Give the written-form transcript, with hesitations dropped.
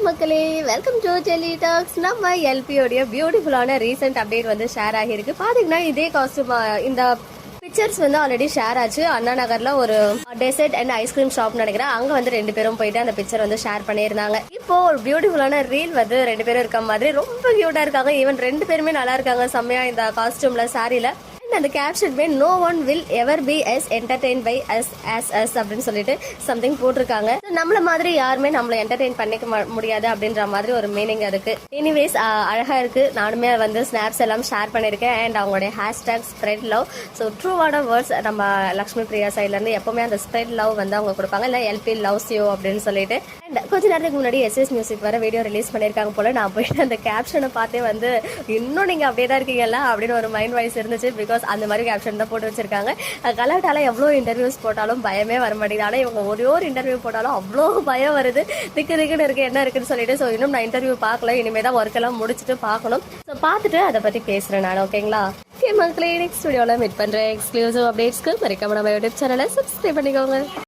மக்களே, welcome to jelly tax. நம்ம எல்பியோடைய பியூட்டிஃபுல்லான ரீசெண்ட் அப்டேட் வந்து ஷேர் ஆகியிருக்கு. பாத்தீங்கன்னா இதே காஸ்டியூம் இந்த பிக்சர்ஸ் வந்து ஆல்ரெடி ஷேர் ஆச்சு. அண்ணா நகர்ல ஒரு டெசர்ட் அண்ட் ஐஸ்கிரீம் ஷாப் நினைக்கிறேன். அங்க வந்து 2 பேரும் போயிட்டு அந்த பிக்சர் வந்து ஷேர் பண்ணியிருந்தாங்க. இப்போ ஒரு பியூட்டிஃபுல்லான ரீல் வந்து 2 பேரும் இருக்க மாதிரி ரொம்ப கியூட்டா இருக்காங்க. ஈவன் 2 பேருமே நல்லா இருக்காங்க செம்மையா இந்த காஸ்டியூம்ல சாரியில. அந்த caption no one will ever be as entertain by S S S அப்படின்னு சொல்லிட்டு சம்திங் போட்டிருக்காங்க. நம்மள மாதிரி யாருமே நம்மள என்டர்டெயின் பண்ணிக்க முடியாது அப்படின்ற மாதிரி ஒரு மீனிங் அதுக்கு. எனிவேஸ் அழகா இருக்கு. நானுமே வந்து ஸ்னாப்ஸ் எல்லாம் ஷேர் பண்ணிருக்கேன். அண்ட் அவங்களுடைய ஹேஷ்டாக் ஸ்ப்ரெட் லவ். ஸோ ட்ரூவான வேர்ட்ஸ் நம்ம லக்ஷ்மி பிரியா சைட்ல இருந்து எப்பவுமே அந்த ஸ்ப்ரெட் லவ் வந்து அவங்க கொடுப்பாங்க. இல்ல எல்பி லவ்ஸ் யூ அப்படின்னு சொல்லிட்டு. அண்ட் கொஞ்ச நேரத்துக்கு முன்னாடி எஸ்எஸ் மியூசிக் வர வீடியோ ரிலீஸ் பண்ணிருக்காங்க போல. நான் போயிட்டு அந்த கேப்ஷனை பார்த்தே வந்து இன்னும் நீங்க அப்படியே தான் இருக்கீங்கல்ல அப்படின்னு ஒரு மைண்ட் வாய்ஸ் இருந்துச்சு. பிகாஸ் அந்த மாதிரி கேப்ஷன் தான் போட்டு வச்சிருக்காங்க. கலாட்டால எவ்வளோ இன்டர்வியூஸ் போட்டாலும் பயமே வர மாட்டேங்குது. ஆனால் இவங்க ஒரு இன்டர்வியூ போட்டாலும் அவ்வளோ பயம் வருது. திக்குன்னு இருக்கு, என்ன இருக்குன்னு சொல்லிட்டு. ஸோ இன்னும் நான் இன்டர்வியூ பார்க்கல. இனிமேல் தான் ஒர்க் எல்லாம் முடிச்சுட்டு பார்க்கணும். ஸோ பார்த்துட்டு அதை பற்றி பேசுகிறேன் நான். ஓகேங்களா? ஓகே மக்களே, நெக்ஸ்ட் வீடியோவில் மீட் பண்ணுறேன். எக்ஸ்க்ளூசிவ் அப்டேட்ஸ்க்கு மறக்காம நம்ம யூடியூப் சேனலை சப்ஸ்கிரைப் பண்ணிக்கோங்க.